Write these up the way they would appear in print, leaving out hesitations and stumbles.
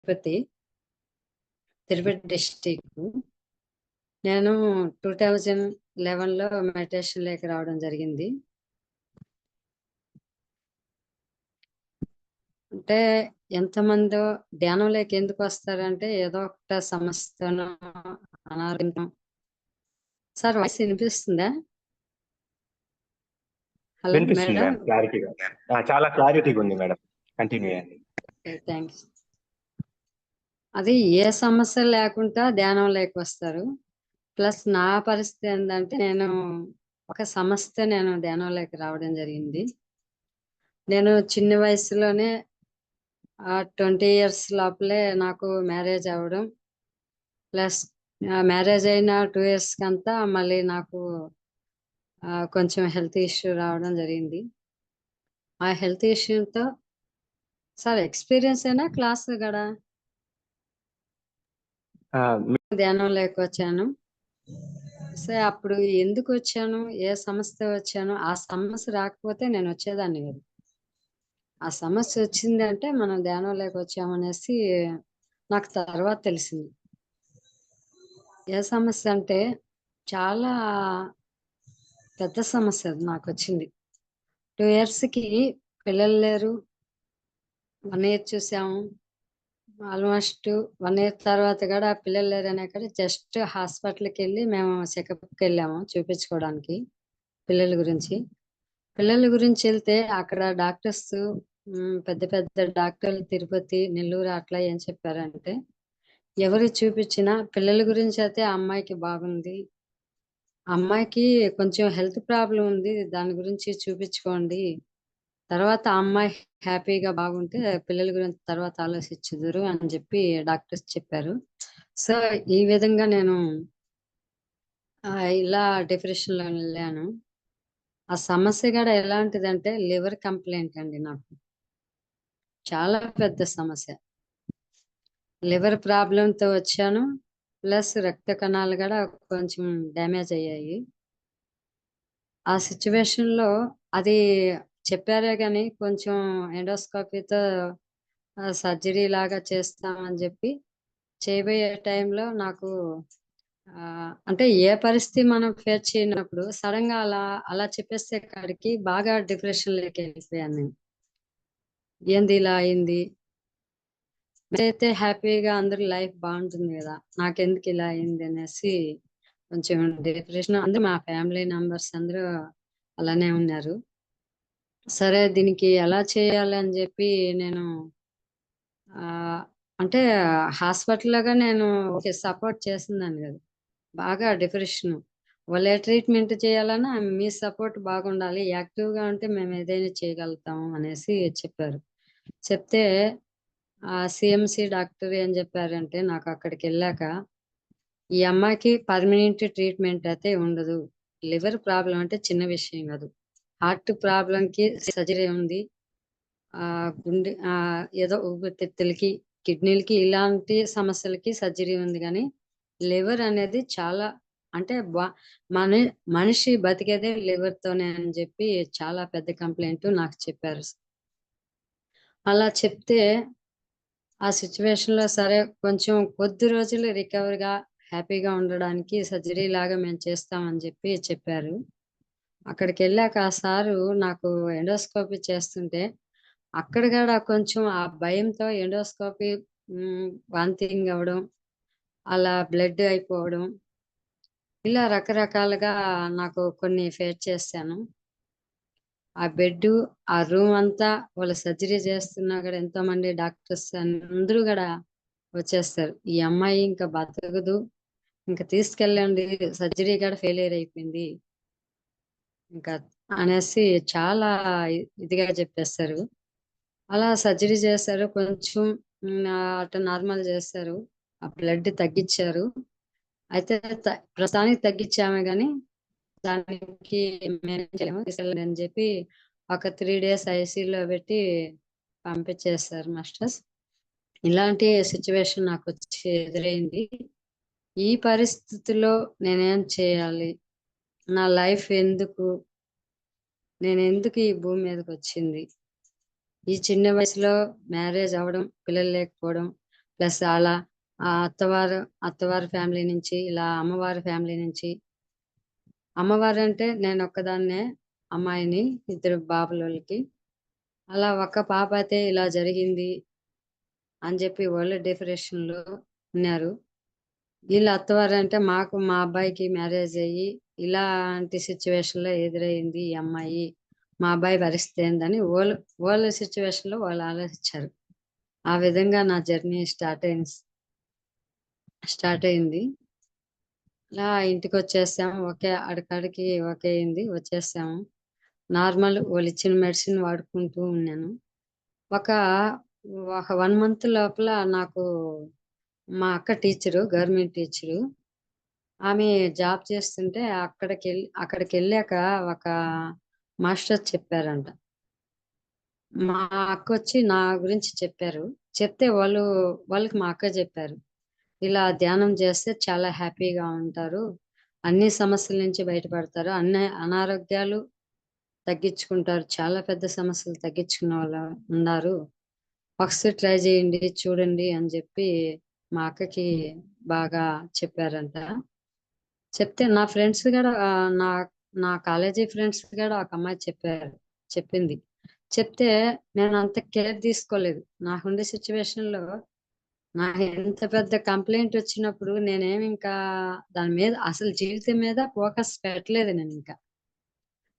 Tirupati Tirupati district. నేను 2011లో meditation లేక రావడం జరిగింది. అంటే ఎంతమందో ధ్యానంలోకి ఎందుకు వస్తారంటే ఏదో ఒక సమస్యను, అనారోగ్యం. సార్ వాయిస్ వినిపిస్తుందా? హలో వినిపిస్తుంది మేడం. మేడం, క్లారిటీగా. చాలా క్లారిటీగా ఉంది మేడం, కంటిన్యూ చేయండి. థ్యాంక్స్. అది ఏ సమస్య లేకుండా ధ్యానం లేక వస్తారు. ప్లస్ నా పరిస్థితి ఏంటంటే నేను ఒక సమస్య ధ్యానం లేక రావడం జరిగింది. నేను చిన్న వయసులోనే 20 ఇయర్స్ లోపలే నాకు మ్యారేజ్ అవ్వడం, ప్లస్ మ్యారేజ్ అయిన 2 ఇయర్స్ కంతా మళ్ళీ నాకు కొంచెం హెల్త్ ఇష్యూ రావడం జరిగింది. ఆ హెల్త్ ఇష్యూతో సార్ ఎక్స్పీరియన్స్ అయినా క్లాస్ కూడా ధ్యానం లేక వచ్చాను. సో అప్పుడు ఎందుకు వచ్చాను, ఏ సమస్య వచ్చాను, ఆ సమస్య రాకపోతే నేను వచ్చేదాన్ని కాదు. ఆ సమస్య వచ్చిందంటే మనం ధ్యానం లేక వచ్చామనేసి నాకు తర్వాత తెలిసింది. ఏ సమస్య అంటే చాలా పెద్ద సమస్య అది నాకు వచ్చింది. 2 ఇయర్స్కి పిల్లలు లేరు. 1 ఇయర్ చూసాము. ఆల్మోస్ట్ 1 ఇయర్ తర్వాత కూడా పిల్లలు లేరనే కాడ జస్ట్ హాస్పిటల్కి వెళ్ళి మేము చెకప్కి వెళ్ళాము చూపించుకోవడానికి పిల్లల గురించి వెళ్తే అక్కడ డాక్టర్స్ పెద్ద పెద్ద డాక్టర్లు తిరుపతి, నెల్లూరు అట్లా ఏం చెప్పారంటే ఎవరు చూపించినా పిల్లల గురించి అయితే అమ్మాయికి బాగుంది, అమ్మాయికి కొంచెం హెల్త్ ప్రాబ్లం ఉంది, దాని గురించి చూపించుకోండి, తర్వాత అమ్మాయి హ్యాపీగా బాగుంటే పిల్లల గురించి తర్వాత ఆలోచించుదురు అని చెప్పి డాక్టర్స్ చెప్పారు. సో ఈ విధంగా నేను ఇలా డిప్రెషన్ లో వెళ్ళాను. ఆ సమస్య కూడా ఎలాంటిదంటే లివర్ కంప్లైంట్ అండి. నాకు చాలా పెద్ద సమస్య. లివర్ ప్రాబ్లంతో వచ్చాను. ప్లస్ రక్త కణాలు కూడా కొంచెం డ్యామేజ్ అయ్యాయి. ఆ సిచ్యువేషన్ లో అది చెప్పారే కానీ కొంచెం ఎండోస్కోపీతో సర్జరీ లాగా చేస్తామని చెప్పి చేయబోయే టైంలో నాకు అంటే ఏ పరిస్థితి మనం ఫేస్ చేయనప్పుడు సడన్ గా అలా అలా చెప్పేస్తే కాడికి బాగా డిప్రెషన్ లోకి వెళ్ళిపోయాను నేను. ఏంది ఇలా అయింది, అయితే హ్యాపీగా అందరూ లైఫ్ బాగుంటుంది కదా, నాకెందుకు ఇలా అయింది అనేసి కొంచెం డిప్రెషన్. అందరూ మా ఫ్యామిలీ మెంబర్స్ అందరూ అలానే ఉన్నారు. సరే దీనికి ఎలా చేయాలి అని చెప్పి నేను ఆ అంటే హాస్పిటల్గా నేను సపోర్ట్ చేస్తున్నాను కదా, బాగా డిప్రెషన్. వాళ్ళే ట్రీట్మెంట్ చేయాలన్నా మీ సపోర్ట్ బాగుండాలి, యాక్టివ్గా ఉంటే మేము ఏదైనా చేయగలుగుతాము అనేసి చెప్పారు. చెప్తే ఆ సిఎంసి డాక్టర్ ఏం చెప్పారంటే నాకు అక్కడికి వెళ్ళాక ఈ అమ్మాయికి పర్మనెంట్ ట్రీట్మెంట్ అయితే ఉండదు. లివర్ ప్రాబ్లం అంటే చిన్న విషయం కాదు. హార్ట్ ప్రాబ్లంకి సర్జరీ ఉంది, గుండె ఏదో ఊపిరితిత్తులకి, కిడ్నీలకి ఇలాంటి సమస్యలకి సర్జరీ ఉంది. కానీ లివర్ అనేది చాలా అంటే మన మనిషి బతికేదే లివర్ తోనే అని చెప్పి చాలా పెద్ద కంప్లైంట్ నాకు చెప్పారు. అలా చెప్తే ఆ సిచ్యువేషన్ లో సరే కొంచెం కొద్ది రోజులు రికవర్గా హ్యాపీగా ఉండడానికి సర్జరీ లాగా మేము చేస్తామని చెప్పి చెప్పారు. అక్కడికి వెళ్ళాక ఆ సారు నాకు ఎండోస్కోపీ చేస్తుంటే అక్కడ కూడా కొంచెం ఆ భయంతో ఎండోస్కోపీ వాంతింగ్ అవ్వడం, అలా బ్లడ్ అయిపోవడం, ఇలా రకరకాలుగా నాకు కొన్ని ఫేస్ చేశాను. ఆ బెడ్, ఆ రూమ్ అంతా వాళ్ళు సర్జరీ చేస్తున్నా కూడా ఎంతో మంది డాక్టర్స్ అందరూ కూడా వచ్చేస్తారు, ఈ అమ్మాయి ఇంకా బతకదు, ఇంకా తీసుకెళ్ళండి, సర్జరీ కూడా ఫెయిలియర్ అయిపోయింది ఇంకా అనేసి చాలా ఇదిగా చెప్పేస్తారు. అలా సర్జరీ చేశారు, కొంచెం అటు నార్మల్ చేస్తారు, ఆ బ్లడ్ తగ్గించారు. అయితే ప్రస్తుతానికి తగ్గించామే కానీ దానికి తీసుకెళ్ళండి అని చెప్పి ఒక 3 డేస్ ఐసీయూలో పెట్టి పంపించేస్తారు మాస్టర్స్. ఇలాంటి సిచ్యువేషన్ నాకు వచ్చి ఎదురైంది. ఈ పరిస్థితిలో నేనేం చేయాలి, నా లైఫ్ ఎందుకు, నేను ఎందుకు ఈ భూమి మీదకి వచ్చింది, ఈ చిన్న వయసులో మ్యారేజ్ అవ్వడం, పిల్లలు లేకపోవడం, ప్లస్ అలా ఆ అత్తవారి ఫ్యామిలీ నుంచి, ఇలా అమ్మవారి ఫ్యామిలీ నుంచి. అమ్మవారు అంటే నేను ఒక్కదాన్నే అమ్మాయిని, ఇద్దరు బాబులకి. అలా ఒక్క పాప అయితే ఇలా జరిగింది అని చెప్పి వాళ్ళు డిప్రెషన్ లో ఉన్నారు. వీళ్ళ అత్తవారు అంటే మా అబ్బాయికి మ్యారేజ్ అయ్యి ఇలాంటి సిచ్యువేషన్ లో ఎదురైంది ఈ అమ్మాయి, మా అబ్బాయి పరిస్థితి ఏందని వాళ్ళ సిచ్యువేషన్ లో వాళ్ళు ఆలోచించారు. ఆ విధంగా నా జర్నీ స్టార్ట్ అయింది. అలా ఇంటికి వచ్చేసాము. అడికాడికి ఓకే అయింది, వచ్చేసాము. నార్మల్ వాళ్ళు ఇచ్చిన మెడిసిన్ వాడుకుంటూ ఉన్నాను. ఒక ఒక 1 మంత్ లోపల నాకు మా అక్క గవర్నమెంట్ టీచరు. ఆమె జాబ్ చేస్తుంటే అక్కడికి వెళ్ళాక ఒక మాస్టర్ చెప్పారంట. మా అక్క వచ్చి నా గురించి చెప్పారు. చెప్తే వాళ్ళకి మా అక్క చెప్పారు, ఇలా ధ్యానం చేస్తే చాలా హ్యాపీగా ఉంటారు, అన్ని సమస్యల నుంచి బయటపడతారు, అన్ని అనారోగ్యాలు తగ్గించుకుంటారు, చాలా పెద్ద సమస్యలు తగ్గించుకున్న వాళ్ళు ఉన్నారు, ఒకసారి ట్రై చేయండి చూడండి అని చెప్పి మా అక్కకి బాగా చెప్పారంట. చెప్తే నా ఫ్రెండ్స్ కూడా నా నా కాలేజీ ఫ్రెండ్స్ కూడా ఒక అమ్మాయి చెప్పింది. చెప్తే నేను అంత కేర్ తీసుకోలేదు. నాకుండే సిచ్యువేషన్ లో నాకు ఎంత పెద్ద కంప్లైంట్ వచ్చినప్పుడు నేనేమి ఇంకా దాని మీద అసలు జీవితం మీద ఫోకస్ పెట్టలేదు. నేను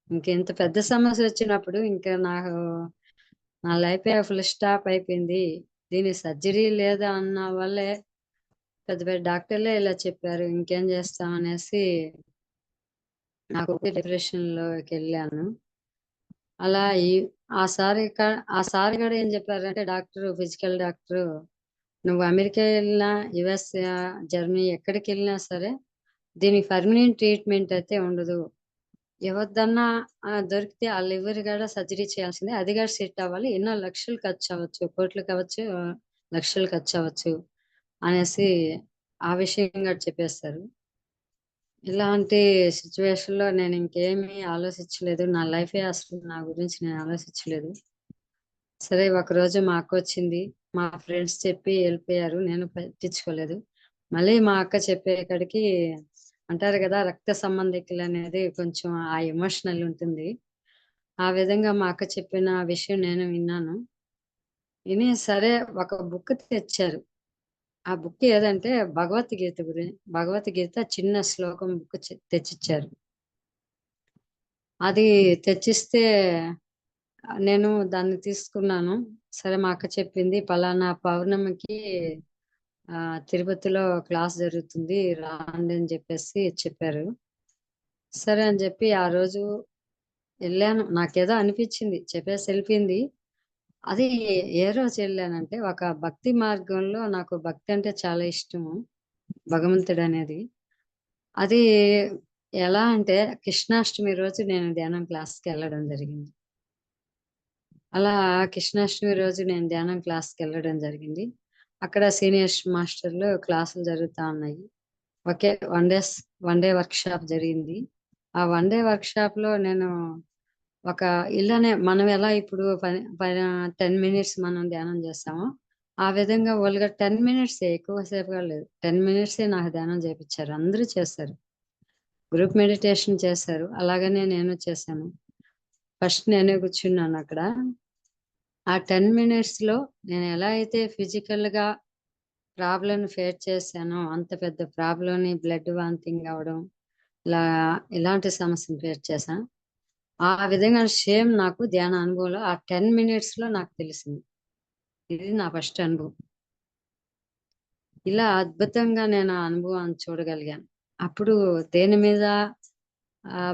ఇంకెంత పెద్ద సమస్య వచ్చినప్పుడు ఇంకా నా లైఫ్ ఫుల్ స్టాప్ అయిపోయింది, దీని సర్జరీ లేదా అన్న వల్లే పెద్ద పెద్ద డాక్టర్లే ఇలా చెప్పారు, ఇంకేం చేస్తాం అనేసి నాకు డిప్రెషన్ లోకి వెళ్ళాను. అలా ఆ సార్ కూడా ఏం చెప్పారంటే, ఫిజికల్ డాక్టర్, నువ్వు అమెరికా వెళ్ళినా, యుఎస్, జర్మనీ ఎక్కడికి వెళ్ళినా సరే దీనికి పర్మనెంట్ ట్రీట్మెంట్ అయితే ఉండదు. ఎవరిదన్నా దొరికితే ఆ లివర్ కూడా సర్జరీ చేయాల్సిందే, అది కూడా సెట్ అవ్వాలి, ఎన్నో లక్షలు ఖర్చు అవ్వచ్చు, కోట్లు కావచ్చు, లక్షలు ఖర్చు అవ్వచ్చు అనేసి ఆ విషయం కూడా చెప్పేస్తారు. ఇలాంటి సిచ్యువేషన్ లో నేను ఇంకేమీ ఆలోచించలేదు. నా లైఫే అసలు నా గురించి నేను ఆలోచించలేదు. సరే ఒకరోజు మా అక్క వచ్చింది, మా ఫ్రెండ్స్ చెప్పి వెళ్ళిపోయారు, నేను పట్టించుకోలేదు. మళ్ళీ మా అక్క చెప్పేకాడికి అంటారు కదా, రక్త సంబంధికులు అనేది కొంచెం ఆ ఎమోషనల్ ఉంటుంది. ఆ విధంగా మా అక్క చెప్పిన విషయం నేను విన్నాను. విని సరే ఒక బుక్ తెచ్చారు. ఆ బుక్ ఏదంటే భగవద్గీత చిన్న శ్లోకం బుక్ తెచ్చిచ్చారు. అది తెచ్చిస్తే నేను దాన్ని తీసుకున్నాను. సరే మా అక్క చెప్పింది, పలానా పౌర్ణమికి తిరుపతిలో క్లాస్ జరుగుతుంది రాండి అని చెప్పారు. సరే అని చెప్పి ఆ రోజు వెళ్ళాను. నాకేదో అనిపించింది, చెప్పేసి వెళ్ళిపోయింది. అది ఏ రోజు వెళ్ళానంటే, ఒక భక్తి మార్గంలో నాకు భక్తి అంటే చాలా ఇష్టము, భగవంతుడు అనేది. అది ఎలా అంటే, కృష్ణాష్టమి రోజు నేను ధ్యానం క్లాస్కి వెళ్ళడం జరిగింది. అలా కృష్ణాష్టమి రోజు నేను ధ్యానం క్లాస్కి వెళ్ళడం జరిగింది. అక్కడ సీనియర్స్ మాస్టర్లు క్లాసులు జరుగుతా ఉన్నాయి. ఒకే 1 డే వర్క్ షాప్ జరిగింది. ఆ 1 డే వర్క్ షాప్ లో నేను ఇలానే మనం ఎలా ఇప్పుడు 10 మినిట్స్ మనం ధ్యానం చేస్తామో, ఆ విధంగా వాళ్ళగా 10 మినిట్స్, ఎక్కువసేపుగా లేదు, 10 మినిట్స్ నాకు ధ్యానం చేపించారు. అందరూ చేస్తారు, గ్రూప్ మెడిటేషన్ చేశారు. అలాగనే నేను చేశాను. ఫస్ట్ నేనే కూర్చున్నాను అక్కడ. ఆ 10 మినిట్స్ లో నేను ఎలా అయితే ఫిజికల్ గా ప్రాబ్లం ఫేస్ చేశానో, అంత పెద్ద ప్రాబ్లం, బ్లడ్ వాంతింగ్ అవడం, ఇలా ఇలాంటి సమస్యను ఫేస్ చేశాను. ఆ విధంగా సేమ్ నాకు ధ్యాన అనుభవంలో ఆ 10 మినిట్స్ లో నాకు తెలిసింది. ఇది నా ఫస్ట్ అనుభవం. ఇలా అద్భుతంగా నేను ఆ అనుభవాన్ని చూడగలిగాను. అప్పుడు దేని మీద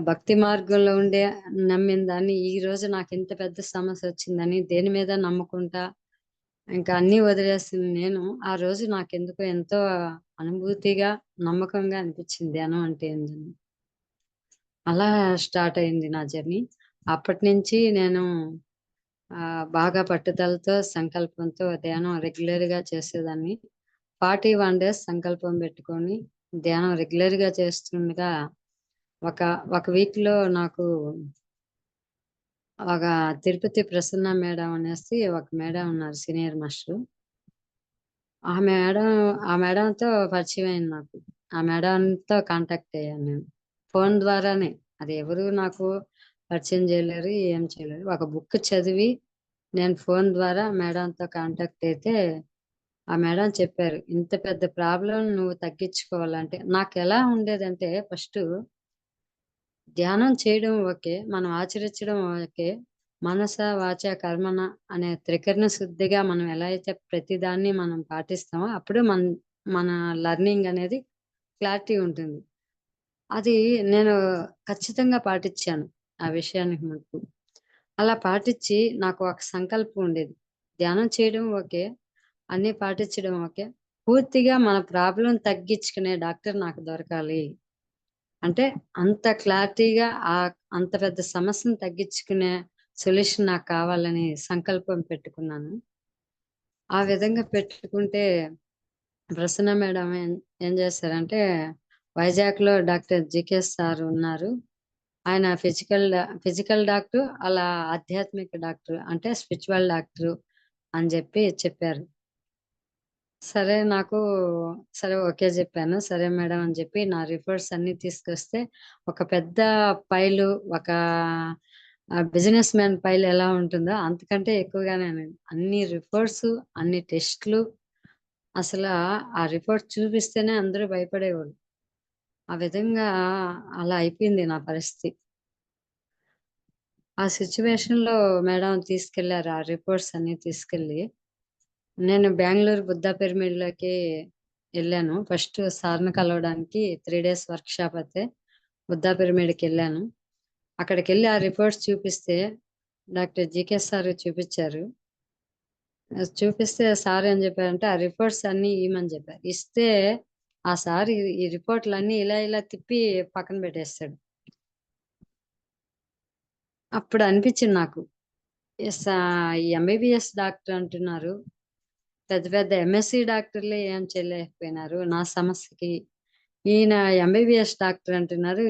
భక్తి మార్గంలో నమ్మిన దాన్ని, ఈ రోజు నాకు ఇంత పెద్ద సమస్య వచ్చిందని దేని మీద నమ్ముకుంటా ఇంకా అన్ని వదిలేసిన నేను, ఆ రోజు నాకెందుకో ఎంతో అనుభూతిగా, నమ్మకంగా అనిపించింది ధ్యానం అంటే ఏంటని. అలా స్టార్ట్ అయింది నా జర్నీ. అప్పటి నుంచి నేను బాగా పట్టుదలతో, సంకల్పంతో ధ్యానం రెగ్యులర్ గా చేసేదాన్ని. 41 డేస్ సంకల్పం పెట్టుకొని ధ్యానం రెగ్యులర్ గా చేస్తుండగా, ఒక ఒక వీక్ లో నాకు ఒక తిరుపతి ప్రసన్న మేడం అనేసి ఒక మేడం ఉన్నారు, సీనియర్ మాస్టర్. ఆ మేడం ఆ మేడంతో పరిచయం అయింది నాకు. ఆ మేడంతో కాంటాక్ట్ అయ్యాను నేను. ఫోన్ ద్వారానే. అది ఎవరు నాకు పరిచయం చేయలేరు, ఏం చేయలేరు. ఒక బుక్ చదివి నేను ఫోన్ ద్వారా మేడంతో కాంటాక్ట్ అయితే ఆ మేడం చెప్పారు. ఇంత పెద్ద ప్రాబ్లం నువ్వు తగ్గించుకోవాలంటే నాకెలా ఉండేదంటే ఫస్ట్ ధ్యానం చేయడం ఓకే. మనం ఆచరించడం ఓకే. మనస, వాచ, కర్మణ అనే త్రికరణ శుద్ధిగా మనం ఎలా అయితే ప్రతిదాన్ని మనం పాటిస్తామో అప్పుడు మన లెర్నింగ్ అనేది క్లారిటీ ఉంటుంది. అది నేను ఖచ్చితంగా పాటించాను. ఆ విషయానికి మటుకు. అలా పాటించి నాకు ఒక సంకల్పం ఉండేది. ధ్యానం చేయడం ఓకే. అన్నీ పాటించడం ఓకే. పూర్తిగా మన ప్రాబ్లమ్ తగ్గించుకునే డాక్టర్ నాకు దొరకాలి. అంటే అంత క్లారిటీగా అంత పెద్ద సమస్యను తగ్గించుకునే సొల్యూషన్ నాకు కావాలని సంకల్పం పెట్టుకున్నాను. ఆ విధంగా పెట్టుకుంటే ప్రసన్న మేడం ఏం చేశారంటే వైజాగ్‌లో డాక్టర్ జికేఎస్ సార్ ఉన్నారు. ఆయన ఫిజికల్ డాక్టర్, అలా ఆధ్యాత్మిక డాక్టర్ అంటే స్పిరిచువల్ డాక్టర్ అని చెప్పారు. సరే నాకు సరే ఓకే చెప్పాను. సరే మేడం అని చెప్పి నా రిపోర్ట్స్ అన్నీ తీసుకొస్తే ఒక పెద్ద ఫైలు ఒక బిజినెస్ మ్యాన్ ఫైల్ ఎలా ఉంటుందో అంతకంటే ఎక్కువగానే ఉంది. అన్ని రిపోర్ట్స్, అన్ని టెస్ట్‌లు అసలా ఆ రిపోర్ట్ చూపిస్తేనే అందరూ భయపడేవాళ్ళు. ఆ విధంగా అలా అయిపోయింది నా పరిస్థితి. ఆ సిట్యుయేషన్‌లో మేడం తీసుకెళ్లారు. ఆ రిపోర్ట్స్ అన్నీ తీసుకెళ్ళి నేను బెంగుళూరు బుద్ధ పిరమిడ్‌లోకి ఎళ్ళాను. ఫస్ట్ సార్‌ని కలవడానికి 3 డేస్ వర్క్‌షాప్ అయితే బుద్ధ పిరమిడ్‌కెళ్ళాను. అక్కడికెళ్ళి ఆ రిపోర్ట్స్ చూపిస్తే డాక్టర్ జీకే సార్ చూపిచ్చారు. చూపిస్తే సార్ ఏం చెప్పారంటే, ఆ రిపోర్ట్స్ అన్నీ ఇయ్యమని చెప్పారు. ఇస్తే ఆ సార్ ఈ రిపోర్ట్‌లన్నీ ఇలా ఇలా తిప్పి పక్కన పెట్టేసాడు. అప్పుడు అనిపిచ్చింది నాకు. ఈ ఎంబీబీఎస్ డాక్టర్ అంటున్నారు. పెద్ద పెద్ద ఎంఎస్‌సి డాక్టర్‌లే ఏం చేయలేకపోయినారు నా సమస్యకి. ఈయన ఎంబీబీఎస్ డాక్టర్ అంటున్నారు.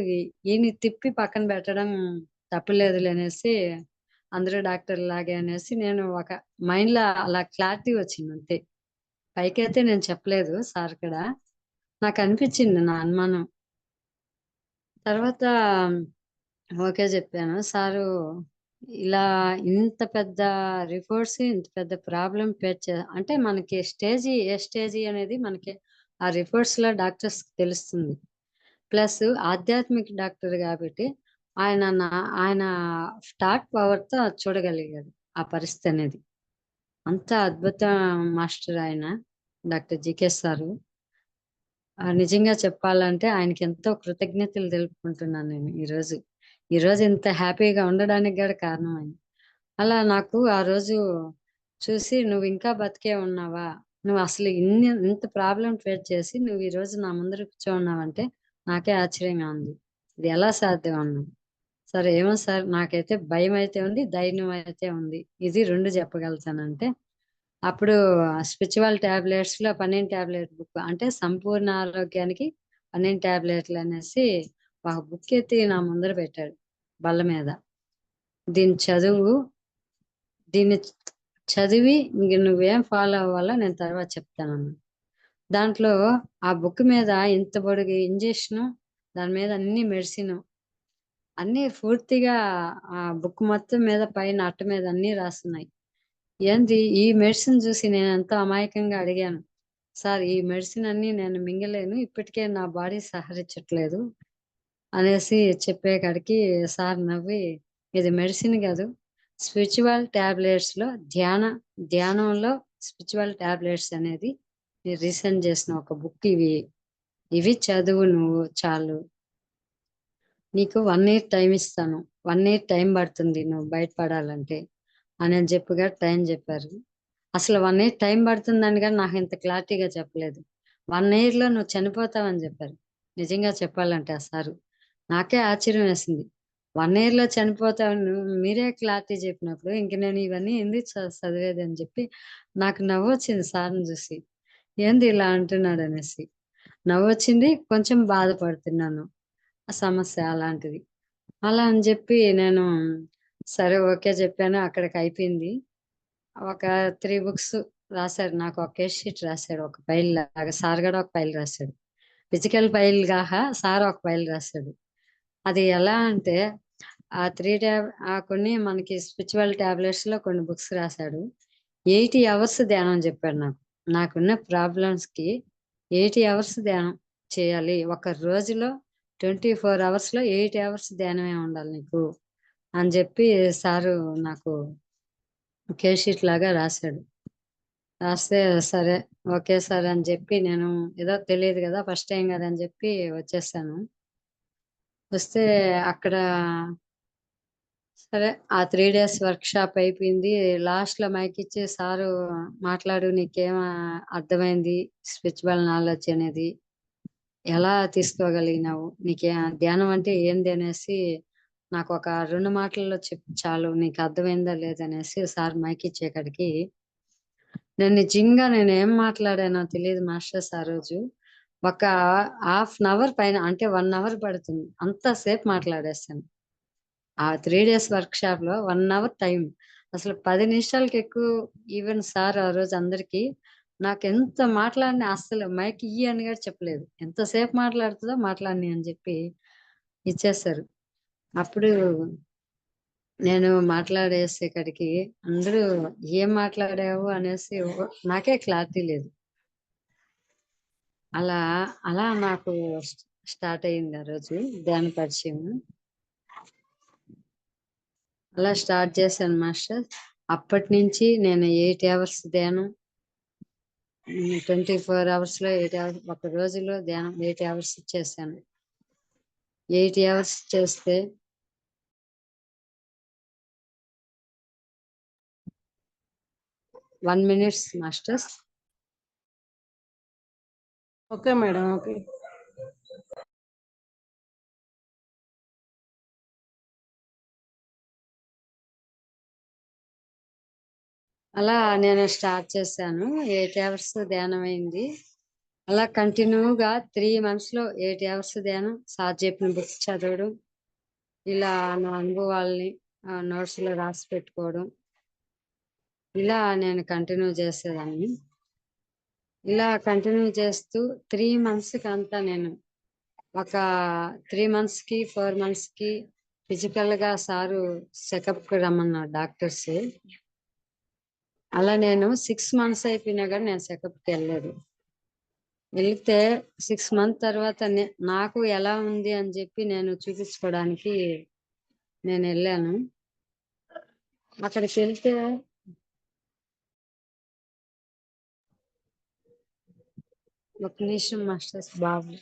ఈయన్ని తిప్పి పక్కన పెట్టడం తప్పులేదులే అనేసి అందరూ డాక్టర్‌లాగే అనేసి నేను ఒక మైండ్‌లో అలా క్లారిటీ వచ్చింది అంతే. పైకైతే నేను చెప్పలేదు సార్ కూడా. నాకనిపిచ్చింది నా అనుమానం. తర్వాత ఓకే జెప్పాను. సారు ఇలా ఇంత పెద్ద రిపోర్ట్స్, ఇంత పెద్ద ప్రాబ్లమ్ ఫేస్ అంటే మనకి ఏ స్టేజి అనేది మనకి ఆ రిపోర్ట్స్‌లో డాక్టర్స్‌కి తెలుస్తుంది. ప్లస్ ఆధ్యాత్మిక డాక్టర్ గాబట్టి ఆయన నా ఆయన టాక్ పవర్‌తో చూడగలిగాడు ఆ పరిస్థితనేది. అంత అద్భుత మాస్టర్ ఆయన డాక్టర్ జీకే సారు. నిజంగా చెప్పాలంటే ఆయనకెంతో కృతజ్ఞతలు తెలుపుకుంటున్నాను నేను ఈరోజు. ఈరోజు ఇంత హ్యాపీగా ఉండడానికి గూడా కారణం ఆయన. అలా నాకు ఆ రోజు చూసి "నువ్వింకా బతికే ఉన్నావా? నువ్వసలు ఇంత ప్రాబ్లమ్ ఫేస్ చేసి నువ్వు ఈరోజు నా ముందర కూర్చోనున్నావంటే నాకే ఆశ్చర్యంగా ఉంది. ఇది ఎలా సాధ్యం" అన్నాను. సరే ఏమో సార్ నాకైతే భయమైతే ఉంది, ధైర్యం అయితే ఉంది. ఇది 2 చెప్పగలుగుతానంటే అప్పుడు స్పిరిచువల్ టాబ్లెట్స్‌లో 12 టాబ్లెట్ బుక్ అంటే సంపూర్ణ ఆరోగ్యానికి 12 టాబ్లెట్లనేసి ఒక బుక్ ఎత్తి నా ముందర పెట్టాడు బల్ల మీద. దీన్ని చదువు. దీన్ని చదివి ఇంక నువ్వేం ఫాలో అవ్వాలో నేను తర్వాత చెప్తానన్నాడు. దాంట్లో ఆ బుక్ మీద ఇంత పొడుగు ఇంజెక్షను, దాని మీద అన్ని మెడిసిను. అన్నీ పూర్తిగా ఆ బుక్ మొత్తం మీద పైన అట్ట మీద అన్నీ రాసున్నాయి. ఏంది ఈ మెడిసిన్ జూసి నేనెంతో అమాయకంగా అడిగాను. సార్ ఈ మెడిసిన్ అన్నీ నేను మింగలేను. ఇప్పటికే నా బాడీ సహరించట్లేదు అనేసి చెప్పే కాడికి సార్ నవ్వి ఇది మెడిసిన్ గాదు. స్పిరిచువల్ టాబ్లెట్స్‌లో ధ్యానంలో స్పిరిచువల్ టాబ్లెట్స్ అనేది నేను రీసెర్చ్ చేసిన ఒక బుక్ ఇవి. ఇవి చదువు నువ్వు చాలు. నీకు 1 ఇయర్ టైమ్ ఇస్తాను. 1 ఇయర్ టైమ్ పడుతుంది నువ్వు బయటపడాలంటే అని చెప్పగా టైం చెప్పారు. అసలు 1 ఇయర్ టైం పడుతుందని గాని నాకింత క్లారిటీగా చెప్పలేదు. 1 ఇయర్‌లో నువ్వు చనిపోతావని జెప్పారు. నిజంగా చెప్పాలంటే ఆ సారు. నాకే ఆశ్చర్యం వేసింది. 1 ఇయర్‌లో చనిపోతావని మీరే క్లారిటీ చెప్పినప్పుడు ఇంక నేను ఇవన్నీ ఎందుకు చదివేదని జెప్పి నాకు నవ్వొచ్చింది సార్‌ని జూసి. ఏంది ఇలా అంటున్నాడనేసి. నవ్వొచ్చింది. కొంచెం బాధపడుతున్నాను. ఆ సమస్య అలాంటిది. అలా అని జెప్పి నేను సరే ఓకే జెప్పాను. అక్కడికయిపోయింది. ఒక 3 బుక్స్ రాశాడు, నాకు ఒక కేస్ షీట్ రాశాడు, ఒక ఫైల్ లాగా. సార్ కూడా ఒక ఫైల్ రాశాడు, ఫిజికల్ ఫైల్ కాక సార్ ఒక ఫైల్ రాశాడు. అది ఎలా అంటే ఆ కొన్ని మనకి స్పిరిచువల్ టాబ్లెట్స్ లో కొన్ని బుక్స్ రాశాడు. 80 అవర్స్ ధ్యానం చెప్పాడు నాకు. నాకున్న ప్రాబ్లమ్స్ కి 80 అవర్స్ ధ్యానం చేయాలి, ఒక రోజులో 24 అవర్స్ లో 8 అవర్స్ ధ్యానమే ఉండాలి నీకు అని చెప్పి సారు నాకు కేస్ షీట్ లాగా రాశాడు. రాస్తే సరే, ఓకే సార్ అని చెప్పి నేను ఏదో తెలియదు కదా, ఫస్ట్ టైం కదా అని చెప్పి వచ్చేసాను. వస్తే అక్కడ సరే ఆ 3 days వర్క్ షాప్ అయిపోయింది. లాస్ట్ లో మైక్ ఇచ్చి సారు మాట్లాడు, నీకేం అర్థమైంది స్పిరిచువల్ నాలెడ్జ్ అనేది, ఎలా తీసుకోగలిగినావు, నీకే ధ్యానం అంటే ఏంది అనేసి నాకు ఒక 2 మాటల్లో చెప్పు చాలు, నీకు అర్థమైందా లేదనేసి సార్ మైక్ ఇచ్చేకాడికి నేను నిజంగా నేను ఏం మాట్లాడానో తెలియదు మాస్టర్స్. ఆ రోజు ఒక ½ పైన, అంటే 1 hour పడుతుంది, అంతసేపు మాట్లాడేస్తాను. ఆ 3 days వర్క్ షాప్ లో 1 hour టైం, అసలు 10 నిమిషాలకి ఎక్కువ. ఈవెన్ సార్ ఆ రోజు అందరికి నాకు ఎంత మాట్లాడినా అసలు మైక్ ఇయ్యి అని కూడా చెప్పలేదు, ఎంతసేపు మాట్లాడుతుందో మాట్లాడిని అని చెప్పి ఇచ్చేస్తారు. అప్పుడు నేను మాట్లాడేసేకాడికి అందరూ ఏం మాట్లాడావు అనేసి నాకే క్లారిటీ లేదు. అలా అలా నాకు స్టార్ట్ అయింది ఆ రోజు ధ్యాన పరిచయం. అలా స్టార్ట్ చేశాను మాస్టర్. అప్పటి నుంచి నేను 8 అవర్స్ ధ్యానం, 24 అవర్స్ లో 8 అవర్స్, ఒక రోజులో ధ్యానం 8 అవర్స్ చేశాను. 8 అవర్స్ చేస్తే 1 minute masters. Okay madam, okay. అలా నేను స్టార్ట్ చేశాను. 8 అవర్స్ ధ్యానం అయింది. అలా కంటిన్యూగా 3 months లో 8 అవర్స్ ధ్యానం, సార్ చెప్పిన బుక్స్ చదవడం, ఇలా నా అనుభవాల్ని నోట్స్ లో రాసి పెట్టుకోవడం, ఇలా నేను కంటిన్యూ చేసేదాన్ని. ఇలా కంటిన్యూ చేస్తూ 3 months కి అంతా నేను ఒక 3 months కి 4 months కి ఫిజికల్ గా సారు చెకప్ కి రమ్మన్నారు డాక్టర్స్. అలా నేను 6 months అయిపోయినా కానీ నేను చెకప్ కి వెళ్ళలేదు. వెళితే 6 months తర్వాత నాకు ఎలా ఉంది అని చెప్పి నేను చూపించుకోవడానికి నేను వెళ్ళాను. అక్కడికి వెళ్తే ఒక నిమిషం మాస్టర్స్ బాబు.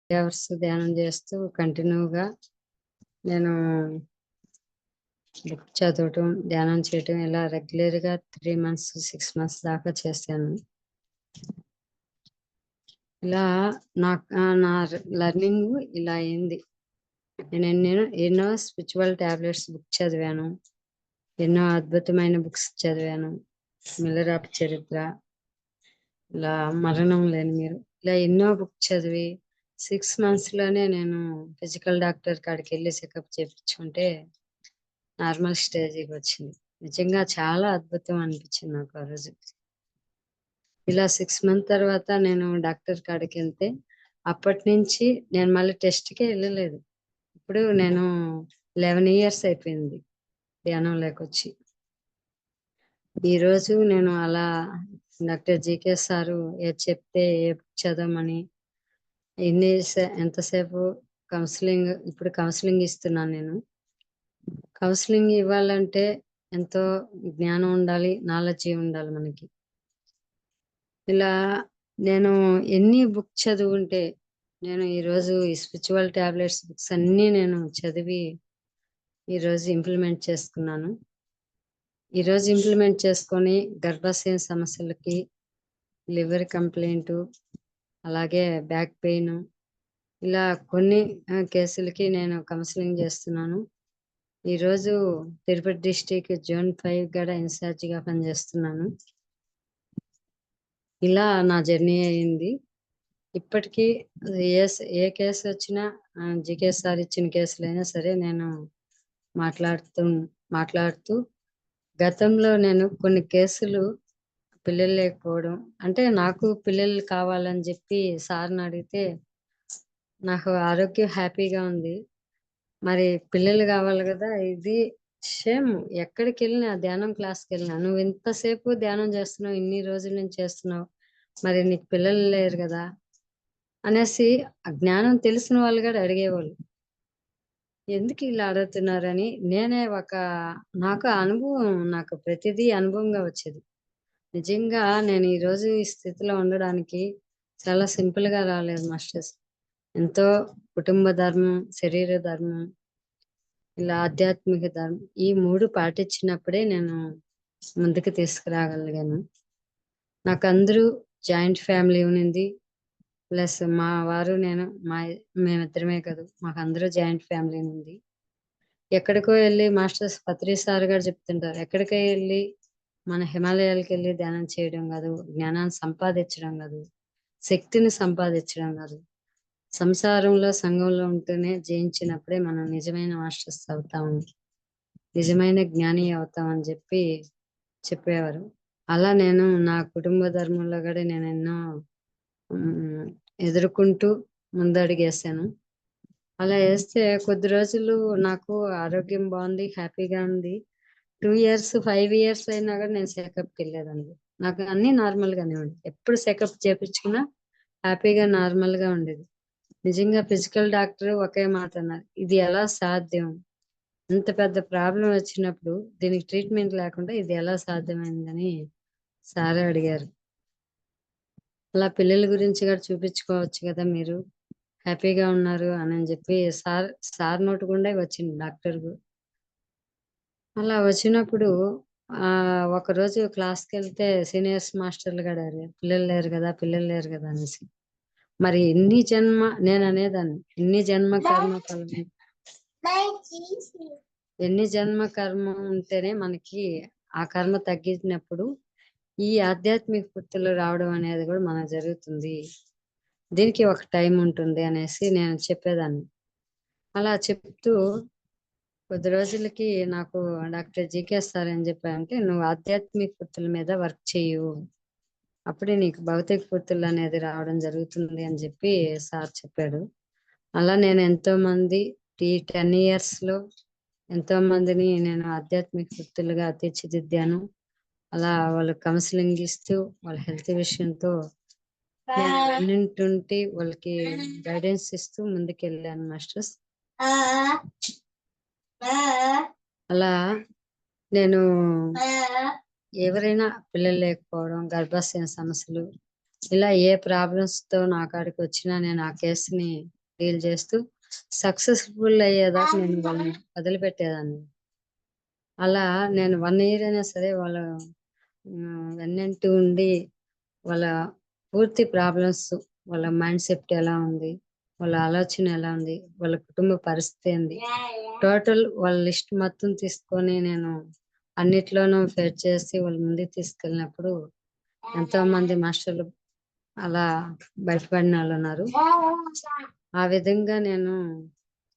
అవర్స్ ధ్యానం చేస్తూ కంటిన్యూగా నేను బుక్ చదవటం, ధ్యానం చేయటం, ఇలా రెగ్యులర్ గా 3 months 6 months దాకా చేశాను. ఇలా నా లెర్నింగ్ ఇలా అయింది. నేను ఎన్నో స్పిరిచువల్ టాబ్లెట్స్ బుక్ చదివాను, ఎన్నో అద్భుతమైన బుక్స్ చదివాను. మిల్లరాప్ చరిత్ర, ఇలా మరణం లేని మీరు, ఇలా ఎన్నో బుక్ చదివి 6 months లోనే నేను ఫిజికల్ డాక్టర్ కాడికి వెళ్ళి చెకప్ చేయించుకుంటే నార్మల్ స్టేజ్కి వచ్చింది. నిజంగా చాలా అద్భుతం అనిపించింది నాకు ఆ రోజు. ఇలా 6 months తర్వాత నేను డాక్టర్ కాడికి వెళ్తే అప్పటి నుంచి నేను మళ్ళీ టెస్ట్కే వెళ్ళలేదు. ఇప్పుడు నేను 11 years అయిపోయింది ధ్యానం లేకొచ్చి. ఈరోజు నేను అలా డాక్టర్ జీకే సారు ఏది చెప్తే ఏ బుక్ చదవమని, ఎంతసేపు కౌన్సిలింగ్, ఇప్పుడు కౌన్సిలింగ్ ఇస్తున్నాను నేను. కౌన్సిలింగ్ ఇవ్వాలంటే ఎంతో జ్ఞానం ఉండాలి, నాలెడ్జ్ ఉండాలి మనకి. ఇలా నేను ఎన్ని బుక్ చదువుంటే నేను ఈరోజు ఈ స్పిరిచువల్ టాబ్లెట్స్ బుక్స్ అన్నీ నేను చదివి ఈరోజు ఇంప్లిమెంట్ చేసుకున్నాను. ఈరోజు ఇంప్లిమెంట్ చేసుకొని గర్భాశయ సమస్యలకి, లివర్ కంప్లైంట్, అలాగే బ్యాక్ పెయిన్, ఇలా కొన్ని కేసులకి నేను కౌన్సిలింగ్ చేస్తున్నాను. ఈరోజు తిరుపతి డిస్టిక్ జోన్ 5 కూడా ఇన్ఛార్జిగా పనిచేస్తున్నాను. ఇలా నా జర్నీ అయింది. ఇప్పటికీ ఏ కేసు వచ్చినా జీకే సార్ ఇచ్చిన కేసులైనా సరే నేను మాట్లాడుతూ మాట్లాడుతూ గతంలో నేను కొన్ని కేసులు పిల్లలు లేకపోవడం అంటే నాకు పిల్లలు కావాలని చెప్పి సార్ని అడిగితే నాకు ఆరోగ్యం హ్యాపీగా ఉంది, మరి పిల్లలు కావాలి కదా, ఇది సేమ్ ఎక్కడికి వెళ్ళినా ధ్యానం క్లాస్కి వెళ్ళినా నువ్వు ఇంతసేపు ధ్యానం చేస్తున్నావు, ఇన్ని రోజుల నుంచి చేస్తున్నావు, మరి నీకు పిల్లలు లేరు కదా అనేసి ఆ జ్ఞానం తెలిసిన వాళ్ళు కూడా అడిగేవాళ్ళు. ఎందుకు ఇలా అడుగుతున్నారని నేనే నాకు అనుభవం, నాకు ప్రతిదీ అనుభవంగా వచ్చేది. నిజంగా నేను ఈ రోజు ఈ స్థితిలో ఉండడానికి చాలా సింపుల్ గా రాలేదు మాస్టర్స్. ఎంతో కుటుంబ ధర్మం, శరీర ధర్మం, ఇలా ఆధ్యాత్మిక ధర్మం, ఈ 3 పాటించినప్పుడే నేను ముందుకు తీసుకురాగలిగాను. నాకు అందరూ జాయింట్ ఫ్యామిలీ ఉన్నింది, ప్లస్ మా వారు నేను మేమిద్దరమే కాదు, మాకు అందరూ జాయింట్ ఫ్యామిలీ ఉంది. ఎక్కడికో వెళ్ళి మాస్టర్స్ పత్రి సార్ గారు చెప్తుంటారు, ఎక్కడికో వెళ్ళి మన హిమాలయాలకు వెళ్ళి ధ్యానం చేయడం కాదు, జ్ఞానాన్ని సంపాదించడం కాదు, శక్తిని సంపాదించడం కాదు, సంసారంలో సంఘంలో ఉంటూనే జయించినప్పుడే మనం నిజమైన మాస్టర్స్ అవుతాము, నిజమైన జ్ఞాని అవుతాం అని చెప్పేవారు. అలా నేను నా కుటుంబ ధర్మంలో కూడా నేను ఎన్నో ఎదుర్కొంటూ ముందడుగేసాను. అలా వేస్తే కొద్ది రోజులు నాకు ఆరోగ్యం బాగుంది, హ్యాపీగా ఉంది. 2 ఇయర్స్ 5 ఇయర్స్ అయినా కూడా నేను చెకప్కి వెళ్ళేదండి. నాకు అన్ని నార్మల్ గానే ఉండేది, ఎప్పుడు చెకప్ చేపించుకున్నా హ్యాపీగా నార్మల్ గా ఉండేది. నిజంగా ఫిజికల్ డాక్టర్ ఒకే మాట అన్నారు, ఇది ఎలా సాధ్యం, ఇంత పెద్ద ప్రాబ్లం వచ్చినప్పుడు దీనికి ట్రీట్మెంట్ లేకుండా ఇది ఎలా సాధ్యమైందని సార్ అడిగారు. అలా పిల్లల గురించి కూడా చూపించుకోవచ్చు కదా మీరు, హ్యాపీగా ఉన్నారు అని చెప్పి సార్ నోటి గుండా వచ్చింది డాక్టర్. అలా వచ్చినప్పుడు ఒకరోజు క్లాస్కి వెళ్తే సీనియర్స్ మాస్టర్లు కూడా అడిగారు, పిల్లలు లేరు కదా అనేసి. మరి నేను అనేదాన్ని, ఎన్ని జన్మ కర్మ ఉంటేనే మనకి ఆ కర్మ తగ్గించినప్పుడు ఈ ఆధ్యాత్మిక వృత్తులు రావడం అనేది కూడా మనకు జరుగుతుంది, దీనికి ఒక టైం ఉంటుంది అనేసి నేను చెప్పేదాన్ని. అలా చెప్తూ కొద్ది రోజులకి నాకు డాక్టర్ జీకే సార్ ఏం చెప్పారంటే, నువ్వు ఆధ్యాత్మిక వృత్తుల మీద వర్క్ చేయు, అప్పుడే నీకు భౌతిక వృత్తులు అనేది రావడం జరుగుతుంది అని చెప్పి సార్ చెప్పాడు. అలా నేను ఎంతో మంది ఈ 10 ఇయర్స్ లో ఎంతో మందిని నేను ఆధ్యాత్మిక వృత్తులుగా తీర్చిదిద్దాను. అలా వాళ్ళు కౌన్సిలింగ్ ఇస్తూ వాళ్ళ హెల్త్ విషయంతో అన్నింటి వాళ్ళకి గైడెన్స్ ఇస్తూ ముందుకెళ్ళాను మాస్టర్స్. అలా నేను ఎవరైనా పిల్లలు లేకపోవడం, గర్భాశయ సమస్యలు, ఇలా ఏ ప్రాబ్లమ్స్ తో నా కాడికి వచ్చినా నేను ఆ కేసుని డీల్ చేస్తూ సక్సెస్ఫుల్ అయ్యేదాకా నేను వాళ్ళని వదిలిపెట్టేదాన్ని. అలా నేను 1 ఇయర్ అయినా సరే వాళ్ళ వెన్నంటూ ఉండి వాళ్ళ పూర్తి ప్రాబ్లమ్స్, వాళ్ళ మైండ్ సెట్ ఎలా ఉంది, వాళ్ళ ఆలోచన ఎలా ఉంది, వాళ్ళ కుటుంబ పరిస్థితి ఏంది, టోటల్ వాళ్ళ లిస్ట్ మొత్తం తీసుకొని నేను అన్నిట్లోనూ ఫేర్ చేసి వాళ్ళ ముందుకు తీసుకెళ్ళినప్పుడు ఎంతో మంది మాస్టర్లు అలా బయటపడిన వాళ్ళు ఉన్నారు. ఆ విధంగా నేను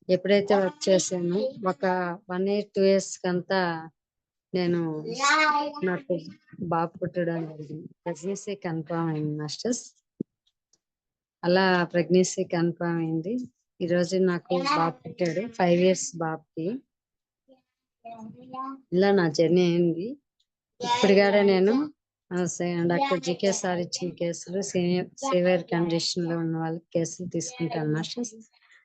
ఎప్పుడైతే వర్క్ చేశానో ఒక 1 ఇయర్ 2 ఇయర్స్ కంతా నేను నాకు బాబు పుట్టడం జరిగింది, ప్రెగ్నెన్సీ కన్ఫర్మ్ అయింది మాస్టర్స్. అలా ప్రెగ్నెన్సీ కన్ఫర్మ్ అయింది. ఈ రోజు నాకు బాబు పుట్టాడు, 5 ఇయర్స్ బాబుకి. ఇలా నా జర్నీ అయింది. ఇప్పుడు కూడా నేను డాక్టర్ జీకే సార్ ఇచ్చిన కేసులు, సివియర్ కండిషన్ లో ఉన్న వాళ్ళకి కేసులు తీసుకుంటాను మాస్టర్స్.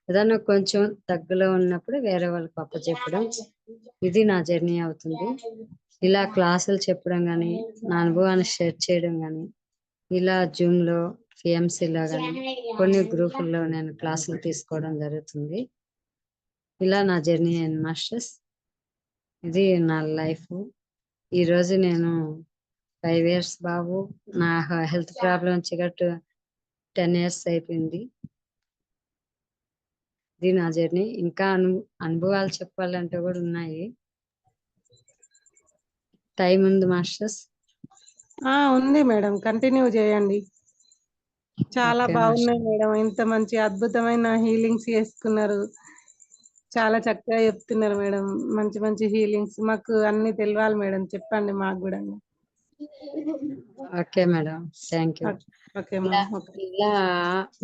ఏదైనా కొంచెం తగ్గులో ఉన్నప్పుడు వేరే వాళ్ళకి అప్పచెప్పడం, ఇది నా జర్నీ అవుతుంది. ఇలా క్లాసులు చెప్పడం కానీ, నా అనుభవాన్ని షేర్ చేయడం కానీ, ఇలా జూమ్ లో పిఎంసీలో కానీ కొన్ని గ్రూపుల్లో నేను క్లాసులు తీసుకోవడం జరుగుతుంది. ఇలా నా జర్నీ అయింది మాస్టర్స్. ఇది నా లైఫ్. ఈరోజు నేను 5 ఇయర్స్ బాబు, నా హెల్త్ ప్రాబ్లం వచ్చి 10 ఇయర్స్ అయిపోయింది. ఇది నా జర్నీ. ఇంకా అనుభవాలు చెప్పాలంటే కూడా ఉన్నాయి. టైం ఉంది మాస్టర్స్. ఉంది మేడం, కంటిన్యూ చేయండి. చాలా ఓకే బాగున్నాయి మాస్టర్. మేడం. ఇంత మంచి అద్భుతమైన హీలింగ్స్ చేసుకున్నారు. చాలా చక్కగా చెప్తున్నారు మేడం. మంచి మంచి హీలింగ్స్ మాకు అన్ని తెలియాలి మేడం. చెప్పండి మాకు కూడా. Okay madam, thank you. Okay ఇలా మ్యామ్. ఓకే. ఇలా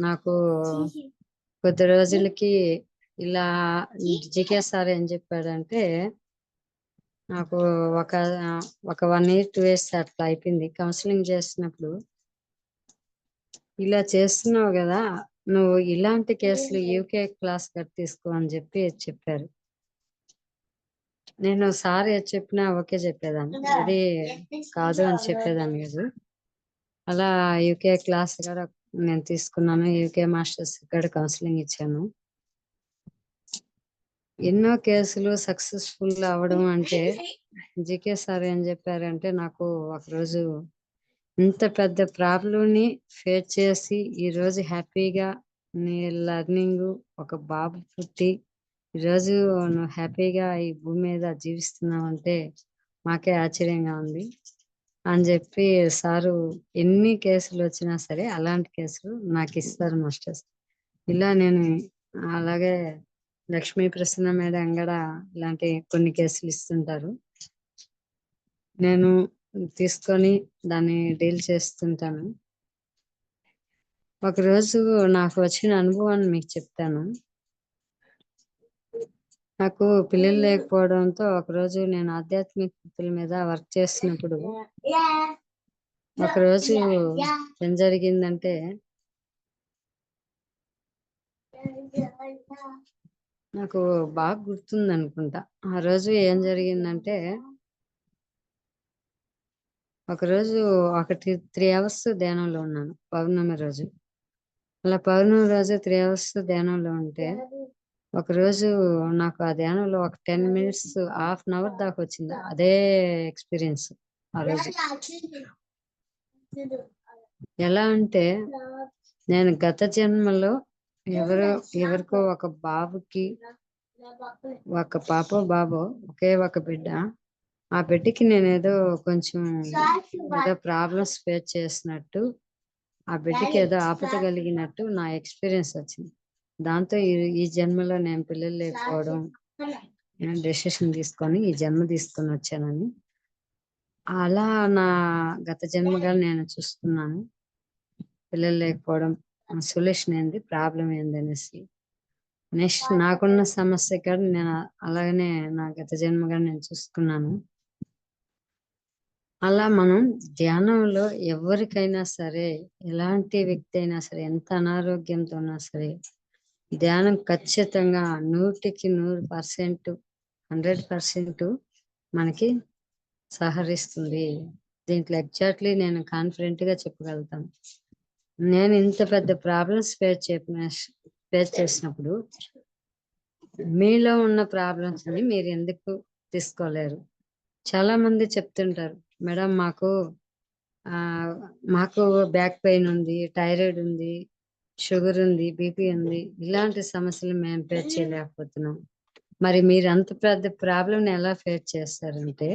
నాకు కొద్ది రోజులకి ఇలా జికే సార్ ఏం చెప్పాడంటే, నాకు ఒక ఒక 1 year 2 years అట్లా అయిపోయింది కౌన్సిలింగ్ చేస్తున్నప్పుడు. ఇలా చేస్తున్నావు కదా, నువ్వు ఇలాంటి కేసులు యూకే క్లాస్ కట్ తీసుకో అని చెప్పారు. నేను సార్ ఏది చెప్పినా ఓకే చెప్పేదాన్ని, అది కాదు అని చెప్పేదాన్ని కాదు. అలా యూకే క్లాస్ కూడా నేను తీసుకున్నాను. యూకే మాస్టర్స్ కూడా కౌన్సిలింగ్ ఇచ్చాను. ఎన్నో కేసులు సక్సెస్ఫుల్ అవ్వడం అంటే జికే సార్ ఏం చెప్పారంటే, నాకు ఒకరోజు ఇంత పెద్ద ప్రాబ్లంని ఫేస్ చేసి ఈరోజు హ్యాపీగా నీ లర్నింగ్ ఒక బాబు పుట్టి ఈరోజు నువ్వు హ్యాపీగా ఈ భూమి మీద జీవిస్తున్నావు అంటే మాకే ఆశ్చర్యంగా ఉంది అని చెప్పి సారు ఎన్ని కేసులు వచ్చినా సరే అలాంటి కేసులు నాకు ఇస్తారు మాస్టర్స్. ఇలా నేను అలాగే లక్ష్మీ ప్రసన్న మేడం కూడా ఇలాంటి కొన్ని కేసులు ఇస్తుంటారు. నేను తీసుకొని దాన్ని డీల్ చేస్తుంటాను. ఒకరోజు నాకు వచ్చిన అనుభవాన్ని మీకు చెప్తాను. నాకు పిల్లలు లేకపోవడంతో ఒకరోజు నేను ఆధ్యాత్మిక వృత్తుల మీద వర్క్ చేస్తున్నప్పుడు ఒకరోజు ఏం జరిగిందంటే, నాకు బాగా గుర్తుంది అనుకుంటా. ఆ రోజు ఏం జరిగిందంటే, ఒకరోజు 3 hours ధ్యానంలో ఉన్నాను పౌర్ణమి రోజు. అలా పౌర్ణమి రోజు 3 hours ధ్యానంలో ఉంటే ఒకరోజు నాకు ఆ ధ్యానంలో ఒక 10 minutes, హాఫ్ అన్ అవర్ దాకా వచ్చింది అదే ఎక్స్పీరియన్స్. ఆ రోజు ఎలా అంటే, నేను గత జన్మలో ఎవరికో ఒక బాబుకి, ఒక పాప బాబో, ఒకే ఒక బిడ్డ, ఆ బిడ్డకి నేను ఏదో కొంచెం ఏదో ప్రాబ్లమ్స్ ఫేస్ చేసినట్టు, ఆ బిడ్డకి ఏదో ఆపద కలిగినట్టు నా ఎక్స్పీరియన్స్ వచ్చింది. దాంతో ఈ జన్మలో నేను పిల్లలు లేకపోవడం డెసిషన్ తీసుకొని ఈ జన్మ తీసుకొని వచ్చానని, అలా నా గత జన్మగా నేను చూస్తున్నాను. పిల్లలు లేకపోవడం సొల్యూషన్ ఏంది, ప్రాబ్లం ఏంది అనేసి. నెక్స్ట్ నాకున్న సమస్య కూడా నేను అలాగనే నా గత జన్మగా నేను చూసుకున్నాను. అలా మనం ధ్యానంలో ఎవరికైనా సరే, ఎలాంటి వ్యక్తి అయినా సరే, ఎంత అనారోగ్యంతో ఉన్నా సరే, ధ్యానం ఖచ్చితంగా 100కి 100%, 100% మనకి సహకరిస్తుంది. దీంట్లో ఎగ్జాక్ట్లీ నేను కాన్ఫిడెంట్ గా చెప్పగలుగుతాను. నేను ఇంత పెద్ద ప్రాబ్లమ్స్ ఫేస్ చేసినప్పుడు మీలో ఉన్న ప్రాబ్లమ్స్ ని మీరు ఎందుకు తీసుకోలేరు? చాలా మంది చెప్తుంటారు, మేడం మాకు బ్యాక్ పెయిన్ ఉంది, థైరాయిడ్ ఉంది, షుగర్ ఉంది, బీపీ ఉంది, ఇలాంటి సమస్యలు మేము ఫేస్ చేయలేకపోతున్నాం. మరి మీరు అంత పెద్ద ప్రాబ్లం ఎలా ఫేస్ చేస్తారంటే,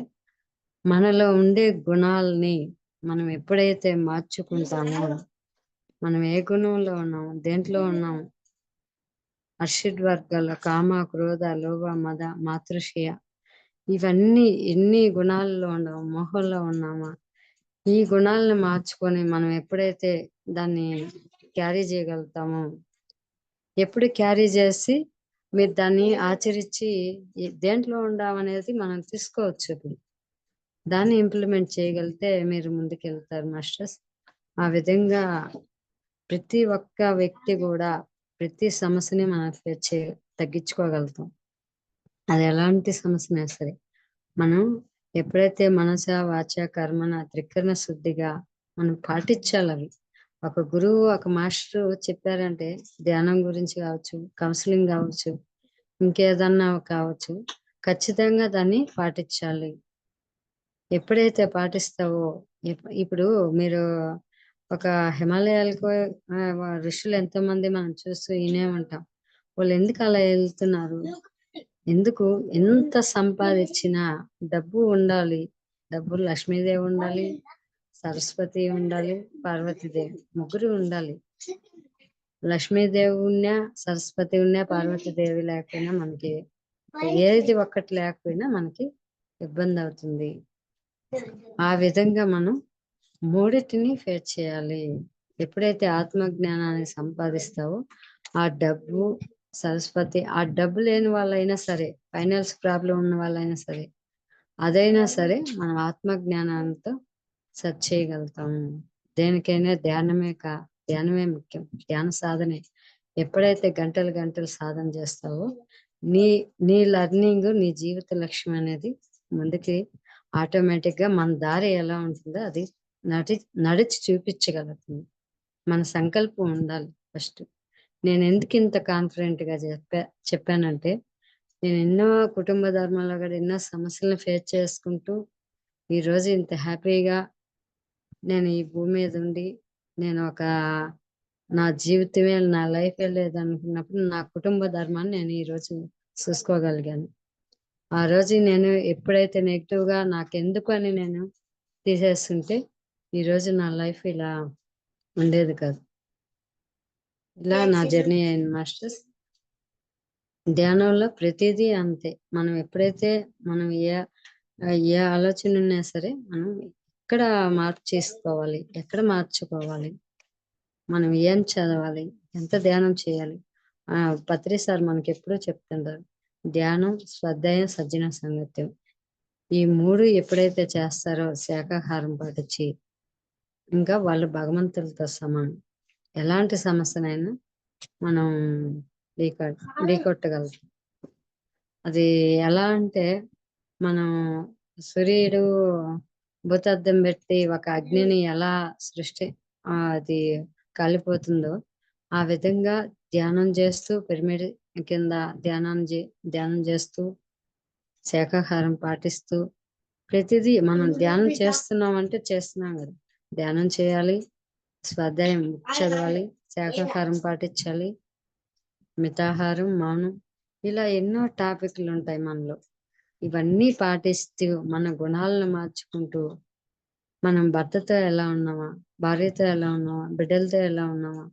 మనలో ఉండే గుణాలని మనం ఎప్పుడైతే మార్చుకుంటామో, మనం ఏ గుణంలో ఉన్నాం, దేంట్లో ఉన్నాం, అర్షడ్ వర్గాల కామ, క్రోధ, లోభ, మద, మాతృషయ, ఇవన్నీ ఎన్ని గుణాల్లో ఉండవు, మోహంలో ఉన్నామా, ఈ గుణాలను మార్చుకొని మనం ఎప్పుడైతే దాన్ని క్యారీ చేయగలుగుతామో, ఎప్పుడు క్యారీ చేసి మీరు దాన్ని ఆచరించి దేంట్లో ఉండామనేది మనం తీసుకోవచ్చు. ఇప్పుడు దాన్ని ఇంప్లిమెంట్ చేయగలిగితే మీరు ముందుకెళ్తారు మాస్టర్స్. ఆ విధంగా ప్రతి ఒక్క వ్యక్తి కూడా ప్రతి సమస్యని మనం తగ్గించుకోగలుగుతాం. అది ఎలాంటి సమస్యనే సరే, మనం ఎప్పుడైతే మనస వాచ కర్మన త్రికరణ శుద్ధిగా మనం పాటించాలి. అవి ఒక గురువు, ఒక మాస్టర్ చెప్పారంటే, ధ్యానం గురించి కావచ్చు, కౌన్సిలింగ్ కావచ్చు, ఇంకేదన్నా కావచ్చు, ఖచ్చితంగా దాన్ని పాటించాలి. ఎప్పుడైతే పాటిస్తావో, ఇప్పుడు మీరు ఒక హిమాలయాలకు ఋషులు ఎంతో మంది మనం చూస్తూ వినే ఉంటాం. వాళ్ళు ఎందుకు అలా వెళ్తున్నారు? ఎందుకు? ఎంత సంపాదించినా డబ్బు ఉండాలి. డబ్బు లక్ష్మీదేవి ఉండాలి, సరస్వతి ఉండాలి, పార్వతీదేవి, ముగ్గురు ఉండాలి. లక్ష్మీదేవి ఉన్నా, సరస్వతి ఉన్నా, పార్వతీదేవి లేకపోయినా మనకి ఏది ఒక్కటి లేకపోయినా మనకి ఇబ్బంది అవుతుంది. ఆ విధంగా మనం మూడిటిని ఫేస్ చేయాలి. ఎప్పుడైతే ఆత్మజ్ఞానాన్ని సంపాదిస్తావో ఆ డబ్బు, సరస్వతి, ఆ డబ్బు లేని వాళ్ళైనా సరే, ఫైనాన్స్ ప్రాబ్లం ఉన్న వాళ్ళైనా సరే, అదైనా సరే మనం ఆత్మజ్ఞానంతో సెర్చ్ చేయగలుగుతాము. దేనికైనా ధ్యానమే ముఖ్యం. ధ్యాన సాధనే. ఎప్పుడైతే గంటలు గంటలు సాధన చేస్తావో నీ నీ లర్నింగ్, నీ జీవిత లక్ష్యం అనేది ముందుకి ఆటోమేటిక్ గా మన దారి ఎలా ఉంటుందో అది నడిచి చూపించగలుగుతుంది. మన సంకల్పం ఉండాలి ఫస్ట్. నేను ఎందుకు ఇంత కాన్ఫిడెంట్ గా చెప్పానంటే, నేను ఎన్నో కుటుంబ ధర్మాల్లో కూడా ఎన్నో సమస్యలను ఫేస్ చేసుకుంటూ ఈ రోజు ఇంత హ్యాపీగా నేను ఈ భూమి మీద ఉండి, నేను నా జీవితమే, నా లైఫ్ లేదనుకున్నప్పుడు నా కుటుంబ ధర్మాన్ని నేను ఈ రోజు చూసుకోగలిగాను. ఆ రోజు నేను ఎప్పుడైతే నెగిటివ్ గా నాకెందుకు అని నేను తీసేస్తుంటే ఈ రోజు నా లైఫ్ ఇలా ఉండేది కాదు. ఇలా నా జర్నీ అయింది మాస్టర్స్. ధ్యానంలో ప్రతిదీ అంతే. మనం ఎప్పుడైతే మనం ఏ ఆలోచన ఉన్నా సరే మనం ఎక్కడ మార్పు చేసుకోవాలి, ఎక్కడ మార్చుకోవాలి, మనం ఏం చదవాలి, ఎంత ధ్యానం చేయాలి. పత్రి సార్ మనకి ఎప్పుడూ చెప్తుంటారు, ధ్యానం, స్వాధ్యాయం, సజ్జన సాంగత్యం. ఈ మూడు ఎప్పుడైతే చేస్తారో శాకాహారం పాటించి, ఇంకా వాళ్ళు భగవంతులతో సమానం. ఎలాంటి సమస్యనైనా మనం ఢీకొట్టగలుగుతాం. అది ఎలా అంటే, మనం సూర్యుడు భూతద్దం పెట్టి ఒక అగ్నిని ఎలా అది కాలిపోతుందో ఆ విధంగా ధ్యానం చేస్తూ, పిరమిడ్ కింద ధ్యానం చేస్తూ, శాకాహారం పాటిస్తూ, ప్రతిదీ మనం ధ్యానం చేస్తున్నాం అంటే చేస్తున్నాం కదా. ధ్యానం చేయాలి, స్వాధ్యాయం చదవాలి, శాకాహారం పాటించాలి, మితాహారం, మౌనం, ఇలా ఎన్నో టాపిక్లు ఉంటాయి మనలో. ఇవన్నీ పాటిస్తూ మన గుణాలను మార్చుకుంటూ, మనం భర్తతో ఎలా ఉన్నామా, భార్యతో ఎలా ఉన్నామా, బిడ్డలతో ఎలా ఉన్నామా,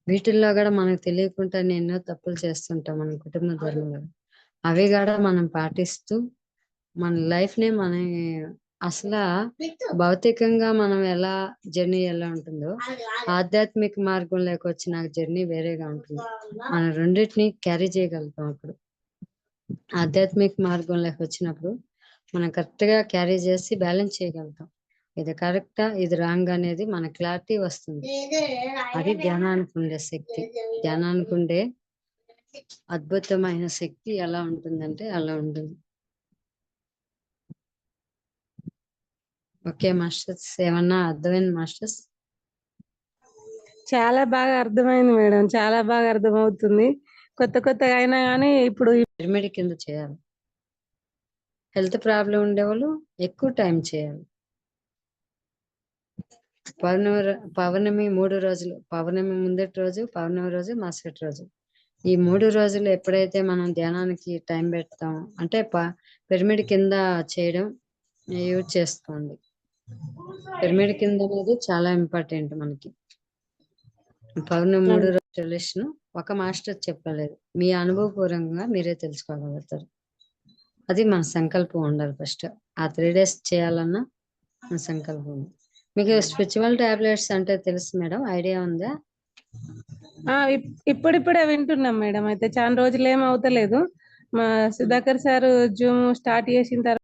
వీటిల్లో కూడా మనకు తెలియకుండా ఎన్నో తప్పులు చేస్తుంటాం మన కుటుంబ ధర్మంలో. అవి కూడా మనం పాటిస్తూ మన లైఫ్ ని అసలు భౌతికంగా మనం ఎలా జర్నీ ఎలా ఉంటుందో ఆధ్యాత్మిక మార్గంలోకి వచ్చిన జర్నీ వేరేగా ఉంటుంది. మనం రెండింటిని క్యారీ చేయగలుగుతాం. అప్పుడు ఆధ్యాత్మిక మార్గంలోకి వచ్చినప్పుడు మనం కరెక్ట్ గా క్యారీ చేసి బ్యాలెన్స్ చేయగలుగుతాం. ఇది కరెక్టా, ఇది రాంగ్ అనేది మన క్లారిటీ వస్తుంది. అది ధ్యానానికి ఉండే శక్తి. ధ్యానానికి ఉండే అద్భుతమైన శక్తి ఎలా ఉంటుందంటే అలా ఉంటుంది. ఓకే మాస్టర్స్, ఏమన్నా అర్థమైంది మాస్టర్స్? చాలా బాగా అర్థమైంది మేడం, చాలా బాగా అర్థమవుతుంది. కొత్తగా అయినా కానీ ఇప్పుడు పిరమిడ్ కింద చేయాలి. హెల్త్ ప్రాబ్లం ఉండేవాళ్ళు ఎక్కువ టైం చేయాలి. పౌర్ణమి 3 రోజులు, పౌర్ణమి ముందటి రోజు, పౌర్ణమి రోజు, మరుసటి రోజు, ఈ 3 రోజులు ఎప్పుడైతే మనం ధ్యానానికి టైం పెడతాం అంటే పిరమిడ్ కింద చేయడం యూజ్ చేసుకోండి. పిరమిడ్ కింద అనేది చాలా ఇంపార్టెంట్ మనకి. పౌర్ణమి 3 రోజుల సొల్యూషన్ ఒక మాస్టర్ చెప్పలేదు, మీ అనుభవపూర్వకంగా మీరే తెలుసుకోగలుగుతారు. అది మన సంకల్పం ఉండాలి ఫస్ట్. ఆ 3 days చేయాలన్నా మన సంకల్పం. మీకు స్పిరిచువల్ టాబ్లెట్స్ అంటే తెలుసు మేడం, ఐడియా ఉందా? ఇప్పుడిప్పుడే వింటున్నాం మేడం. అయితే చాలా రోజులు ఏం అవుతలేదు. మా సుధాకర్ సార్ జూమ్ స్టార్ట్ చేసిన తర్వాత